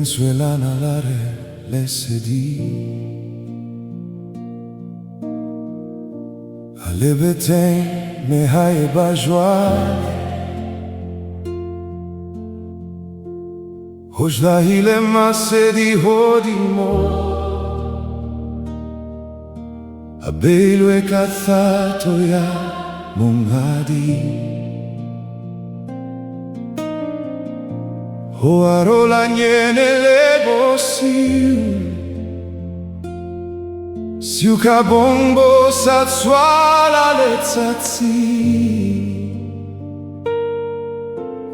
Lentswe l'analare le sedi Ale beten me haye bajwa Hojda hile masedi hodimo Abelu e kathato ya mungadi Hoarola nyene le bosiung Siuka bombo satswala le tsatsi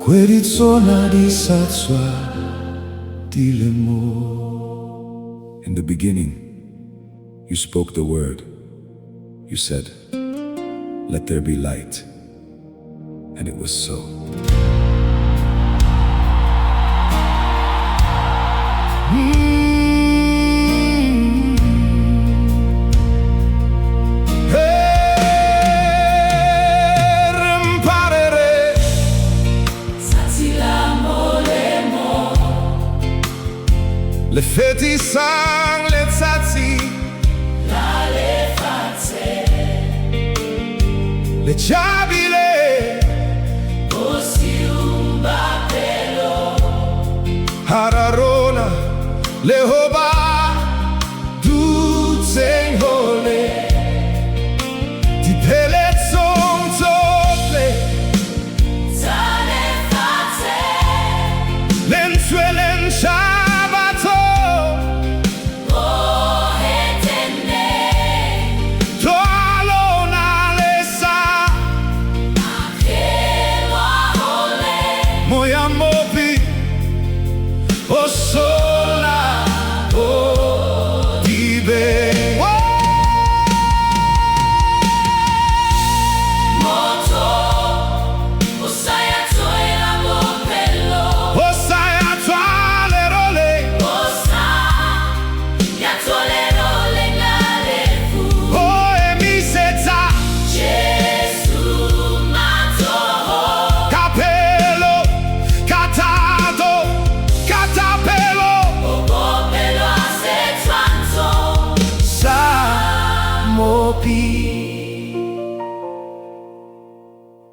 Kweditsona di satswa di lemo. In the beginning, you spoke the word. You said, "Let there be light." And it was so. Le feti sang le tsatsi La lefatse Le chabile bosiung pelo Hararona le hoba dutseng hole Di Pele Lentswe Lentswe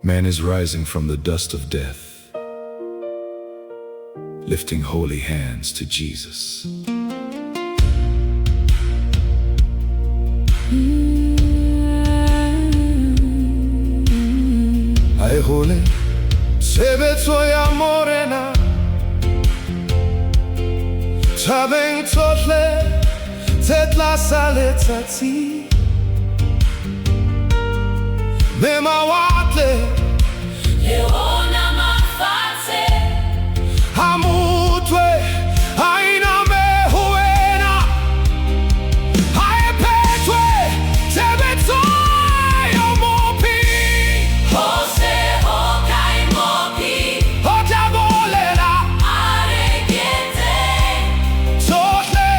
Man is rising from the dust of death, lifting holy hands to Jesus. Ay hole, sebetsoya morena, tabeng totle, tetla sale tsatsi, Mema watle Leona mafatse Hamutwe Aina mehuena Haepetwe Tebetsoy mopi Jose hokai mopi Hotabolela Aregete Totle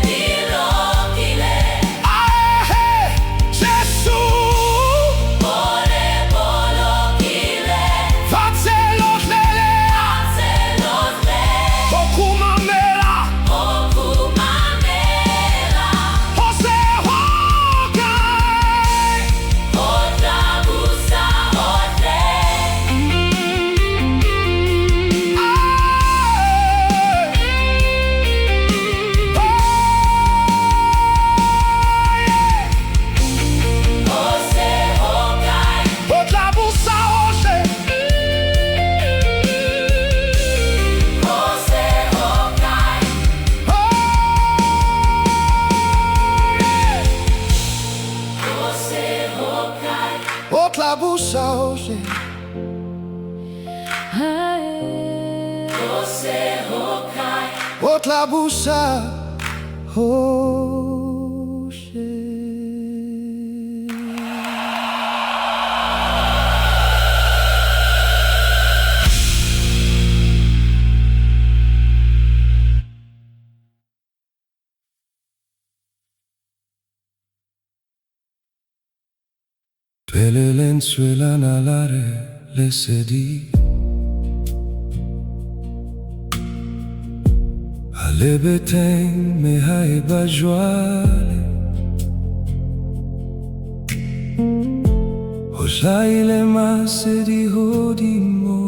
dilokile Ahe Jesus Otlabusa oshe Jose hokai Otlabusa oshe Pele Lentswe l'analare le sedi Alebeteng me hai bajwale Hojaile masedi hodimo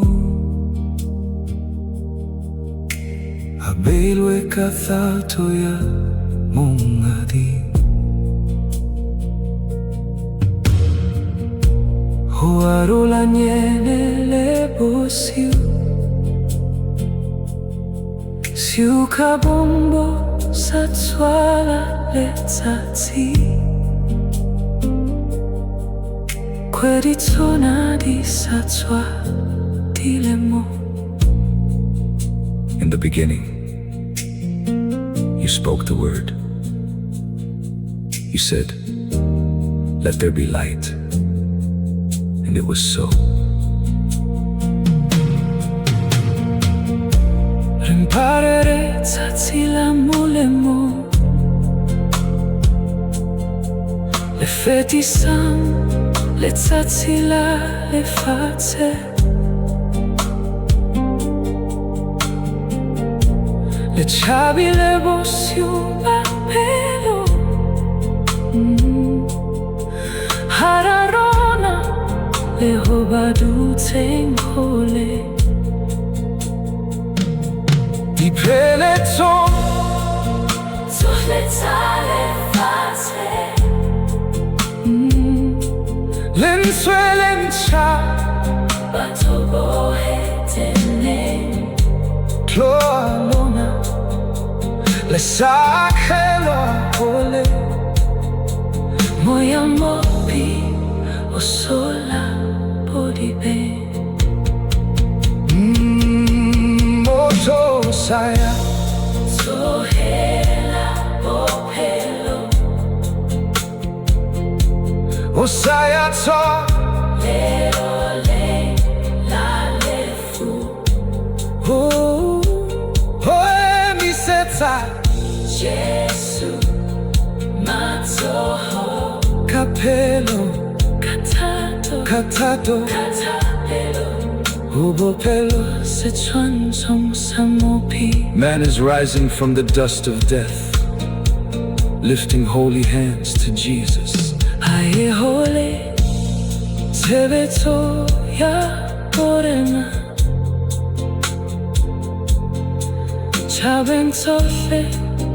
Abelwe kathalto ya mongadi Hoarola nyene le bosiung Siu kabombo sa tswala letsatsi Kwedi tsona di sa tswa dilemo. In the beginning, you spoke the word. You said, "Let there be light." And it was so. Rimparere tsatsila molemo Le feti sam le tsatsila le fatshe Le chabile bosiung pelo Hararona le hobadu tenghole Di Pele Lentswe lentsha Batobo hetene Cloalona Le sakelo ole Moya mopi osola podibe Moto saya Sohela pelo Osaya to Leole la lefu Oh mi setsa Jesu matsoho Capello Katato Catado Ubo pelo Se chuan song samopi Man is rising from the dust of death, lifting holy hands to Jesus. Aye hole Tebeto ya orena Chabeng tofe